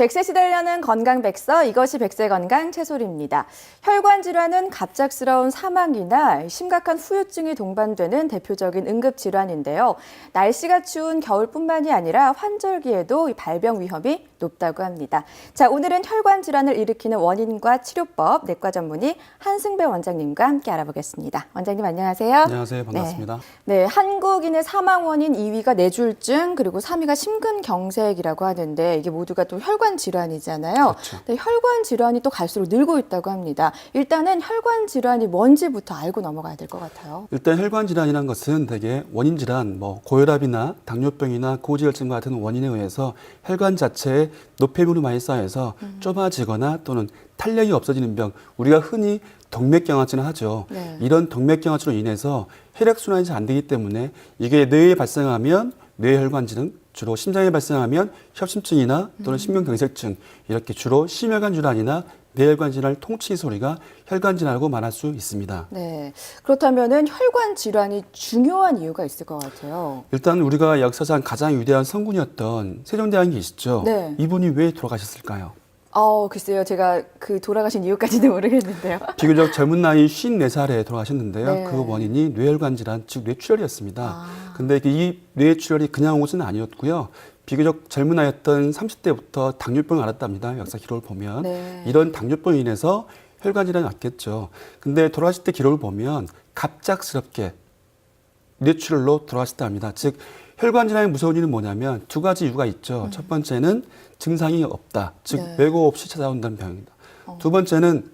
100세 시대려는 건강백서, 이것이 100세 건강 채솔입니다. 혈관 질환은 갑작스러운 사망이나 심각한 후유증이 동반되는 대표적인 응급질환인데요. 날씨가 추운 겨울뿐만이 아니라 환절기에도 발병 위험이 높다고 합니다. 자, 오늘은 혈관 질환을 일으키는 원인과 치료법, 내과 전문의 한승배 원장님과 함께 알아보겠습니다. 원장님 안녕하세요. 안녕하세요. 반갑습니다. 네, 한국인의 사망 원인 2위가 뇌졸중, 그리고 3위가 심근경색이라고 하는데 이게 모두가 또 혈관 질환이잖아요. 그렇죠. 네, 혈관 질환이 또 갈수록 늘고 있다고 합니다. 일단은 혈관 질환이 뭔지부터 알고 넘어가야 될 것 같아요. 일단 혈관 질환이라는 것은 대개 원인 질환, 고혈압이나 당뇨병이나 고지혈증 같은 원인에 의해서 혈관 자체에 노폐물이 많이 쌓여서 좁아지거나 또는 탄력이 없어지는 병, 우리가 흔히 동맥경화증을 하죠. 네. 이런 동맥경화증으로 인해서 혈액순환이 잘 안 되기 때문에 이게 뇌에 발생하면 뇌혈관질환, 주로 심장에 발생하면 협심증이나 또는 심근경색증, 이렇게 주로 심혈관 질환이나 뇌혈관 질환을 통칭해서 우리가 혈관 질환이라고 말할 수 있습니다. 네, 그렇다면은 혈관 질환이 중요한 이유가 있을 것 같아요. 일단 우리가 역사상 가장 위대한 성군이었던 세종대왕이 계시죠. 네. 이분이 왜 돌아가셨을까요? 글쎄요. 제가 그 돌아가신 이유까지는 모르겠는데요. 비교적 젊은 나이 54살에 돌아가셨는데요. 네. 그 원인이 뇌혈관 질환, 즉 뇌출혈이었습니다. 아. 근데 이 뇌출혈이 그냥 온 것은 아니었고요. 비교적 젊은 나이였던 30대부터 당뇨병을 앓았답니다. 역사 기록을 보면. 네. 이런 당뇨병으로 인해서 혈관 질환이 왔겠죠. 근데 돌아가실 때 기록을 보면 갑작스럽게 뇌출혈로 돌아가셨다 합니다. 즉 혈관 질환의 무서운 이유는 뭐냐면 두 가지 이유가 있죠. 첫 번째는 증상이 없다. 즉 네. 왜고 없이 찾아온다는 병입니다. 두 번째는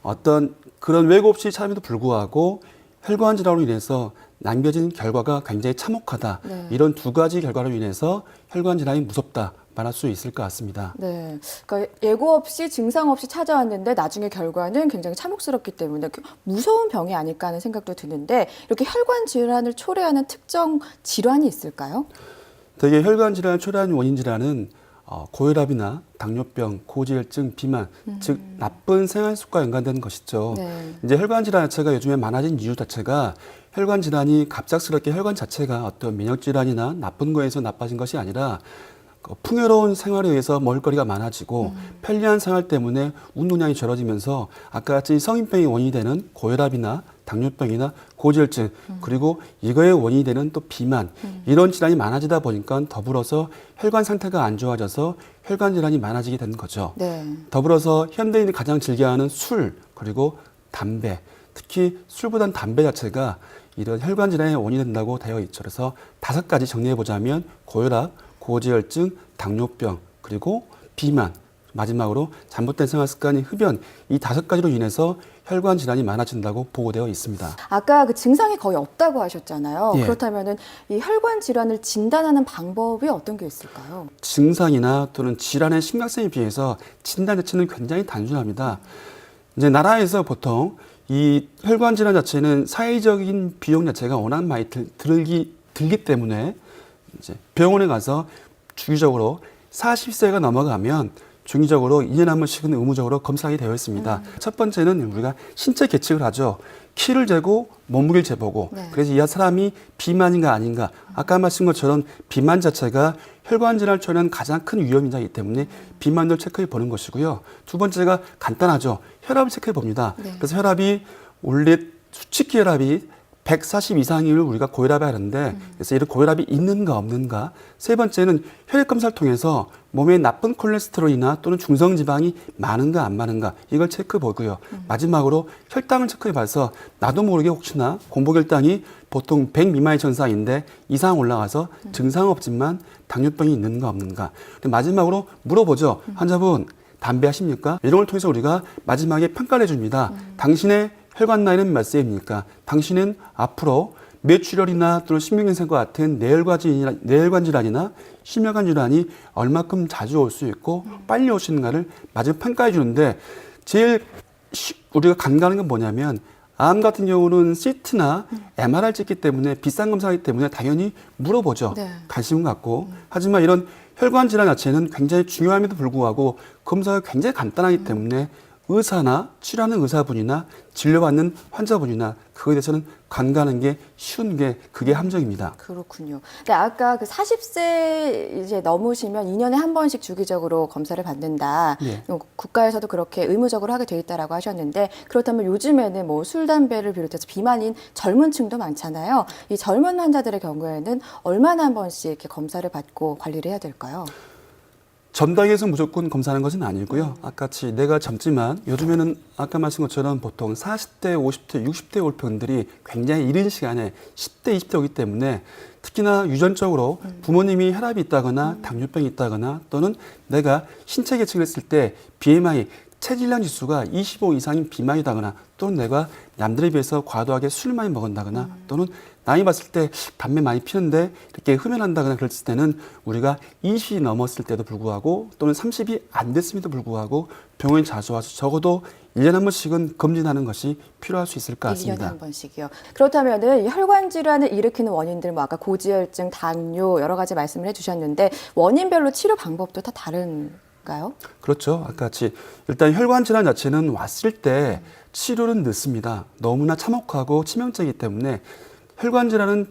어떤 그런 왜고 없이 찾아옴에도 불구하고 혈관 질환으로 인해서 남겨진 결과가 굉장히 참혹하다. 네. 이런 두 가지 결과로 인해서 혈관 질환이 무섭다 말할 수 있을 것 같습니다. 네, 그러니까 예고 없이 증상 없이 찾아왔는데 나중에 결과는 굉장히 참혹스럽기 때문에 무서운 병이 아닐까 하는 생각도 드는데 이렇게 혈관 질환을 초래하는 특정 질환이 있을까요? 대개 혈관 질환을 초래하는 원인 질환은 고혈압이나 당뇨병, 고지혈증, 비만, 즉 나쁜 생활 습관과 연관되는 것이죠. 네. 이제 혈관 질환 자체가 요즘에 많아진 이유 자체가 혈관 질환이 갑작스럽게 혈관 자체가 어떤 면역 질환이나 나쁜 거에서 나빠진 것이 아니라 풍요로운 생활에 의해서 먹을거리가 많아지고 편리한 생활 때문에 운동량이 줄어들면서 아까 같이 성인병의 원인이 되는 고혈압이나 당뇨병이나 고지혈증 그리고 이거의 원인이 되는 또 비만 이런 질환이 많아지다 보니까 더불어서 혈관 상태가 안 좋아져서 혈관 질환이 많아지게 되는 거죠. 네. 더불어서 현대인이 가장 즐겨하는 술 그리고 담배 특히 술보다는 담배 자체가 이런 혈관 질환의 원인이 된다고 되어 있죠. 그래서 5가지 정리해 보자면 고혈압, 고지혈증, 당뇨병, 그리고 비만, 마지막으로 잘못된 생활 습관이 흡연, 이 5가지로 인해서 혈관 질환이 많아진다고 보고되어 있습니다. 아까 그 증상이 거의 없다고 하셨잖아요. 예. 그렇다면은 이 혈관 질환을 진단하는 방법이 어떤 게 있을까요? 증상이나 또는 질환의 심각성에 비해서 진단 자체는 굉장히 단순합니다. 이제 나라에서 보통 이 혈관 질환 자체는 사회적인 비용 자체가 워낙 많이 들기 때문에 이제 병원에 가서 주기적으로 40세가 넘어가면 중기적으로 2년에 한 번씩은 의무적으로 검사하게 되어 있습니다. 첫 번째는 우리가 신체 계측을 하죠. 키를 재고 몸무게를 재보고 네. 그래서 이 사람이 비만인가 아닌가 아까 말씀 것처럼 비만 자체가 혈관 질환을 초래하는 가장 큰 위험인자이기 때문에 비만을 체크해 보는 것이고요. 두 번째가 간단하죠. 혈압을 체크해 봅니다. 네. 그래서 혈압이 원래 수치기 혈압이 140 이상을 우리가 고혈압이 하는데 그래서 이런 고혈압이 있는가 없는가. 세 번째는 혈액 검사를 통해서 몸에 나쁜 콜레스테롤이나 또는 중성지방이 많은가 안 많은가 이걸 체크해 보고요. 마지막으로 혈당을 체크해 봐서 나도 모르게 혹시나 공복혈당이 보통 100 미만의 정상인데 이상 올라가서 증상 없지만 당뇨병이 있는가 없는가. 마지막으로 물어보죠. 환자분 담배 하십니까? 이런 걸 통해서 우리가 마지막에 평가를 해줍니다. 당신의 혈관 나이는 몇 세입니까? 당신은 앞으로 뇌출혈이나 또는 심근경색과 같은 뇌혈관 질환이나 심혈관 질환이 얼마큼 자주 올 수 있고 빨리 올 수 있는가를 마지막 평가해 주는데 제일 우리가 간과하는 건 뭐냐면 암 같은 경우는 CT나 MRI 찍기 때문에 비싼 검사이기 때문에 당연히 물어보죠. 네. 관심은 갖고. 하지만 이런 혈관 질환 자체는 굉장히 중요함에도 불구하고 검사가 굉장히 간단하기 때문에 의사나 치료하는 의사분이나 진료받는 환자분이나 그거에 대해서는 간과하는 게 쉬운 게 그게 함정입니다. 그렇군요. 근데 아까 그 40세 이제 넘으시면 2년에 한 번씩 주기적으로 검사를 받는다. 네. 국가에서도 그렇게 의무적으로 하게 돼 있다라고 하셨는데 그렇다면 요즘에는 뭐 술, 담배를 비롯해서 비만인 젊은 층도 많잖아요. 이 젊은 환자들의 경우에는 얼마나 한 번씩 이렇게 검사를 받고 관리를 해야 될까요? 전당에서 무조건 검사하는 것은 아니고요. 아까같이 내가 젊지만 요즘에는 아까 말씀 것처럼 보통 40대, 50대, 60대 올 분들이 굉장히 이른 시간에 10대, 20대 오기 때문에 특히나 유전적으로 부모님이 혈압이 있다거나 당뇨병이 있다거나 또는 내가 신체 계측을 했을 때 BMI 체질량 지수가 25 이상인 비만이다거나 또는 내가 남들에 비해서 과도하게 술을 많이 먹는다거나 또는 나이 봤을 때 담배 많이 피는데 이렇게 흡연한다거나 그랬을 때는 우리가 20이 넘었을 때도 불구하고 또는 30이 안 됐음에도 불구하고 병원에 자주 와서 적어도 1년에 한 번씩은 검진하는 것이 필요할 수 있을 것 1년에 같습니다. 한 번씩이요. 그렇다면은 혈관 질환을 일으키는 원인들 뭐 아까 고지혈증, 당뇨 여러 가지 말씀을 해주셨는데 원인별로 치료 방법도 다 다른가요? 그렇죠. 아까 같이 일단 혈관 질환 자체는 왔을 때 치료는 늦습니다. 너무나 참혹하고 치명적이기 때문에 혈관 질환은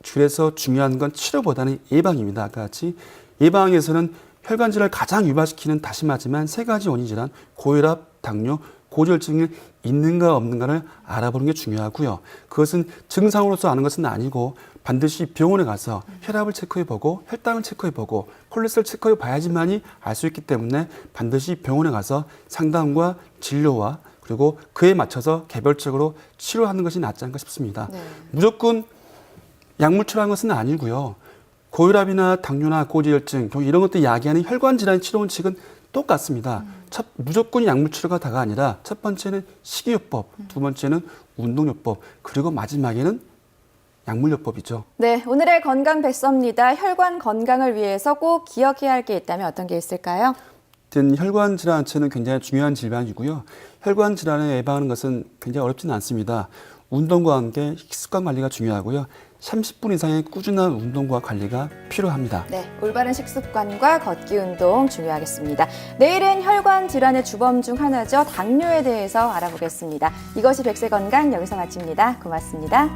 줄여서 중요한 건 치료보다는 예방입니다. 아까 같이 예방에서는 혈관 질환을 가장 유발시키는 다시 말하지만 세 가지 원인 질환, 고혈압, 당뇨, 고지혈증이 있는가 없는가를 알아보는 게 중요하고요. 그것은 증상으로서 아는 것은 아니고 반드시 병원에 가서 혈압을 체크해보고 혈당을 체크해보고 콜레스테롤 체크해봐야지만이 알 수 있기 때문에 반드시 병원에 가서 상담과 진료와 그리고 그에 맞춰서 개별적으로 치료하는 것이 낫지 않을까 싶습니다. 네. 무조건 약물 치료하는 것은 아니고요. 고혈압이나 당뇨나 고지혈증 이런 것들 야기하는 혈관 질환 치료 원칙은 똑같습니다. 무조건 약물 치료가 다가 아니라 첫 번째는 식이요법, 두 번째는 운동요법, 그리고 마지막에는 약물요법이죠. 네, 오늘의 건강 백서입니다. 혈관 건강을 위해서 꼭 기억해야 할 게 있다면 어떤 게 있을까요? 혈관 질환 자체는 굉장히 중요한 질환이고요. 혈관 질환을 예방하는 것은 굉장히 어렵지는 않습니다. 운동과 함께 식습관 관리가 중요하고요. 30분 이상의 꾸준한 운동과 관리가 필요합니다. 네, 올바른 식습관과 걷기 운동 중요하겠습니다. 내일은 혈관 질환의 주범 중 하나죠. 당뇨에 대해서 알아보겠습니다. 이것이 백세 건강 여기서 마칩니다. 고맙습니다.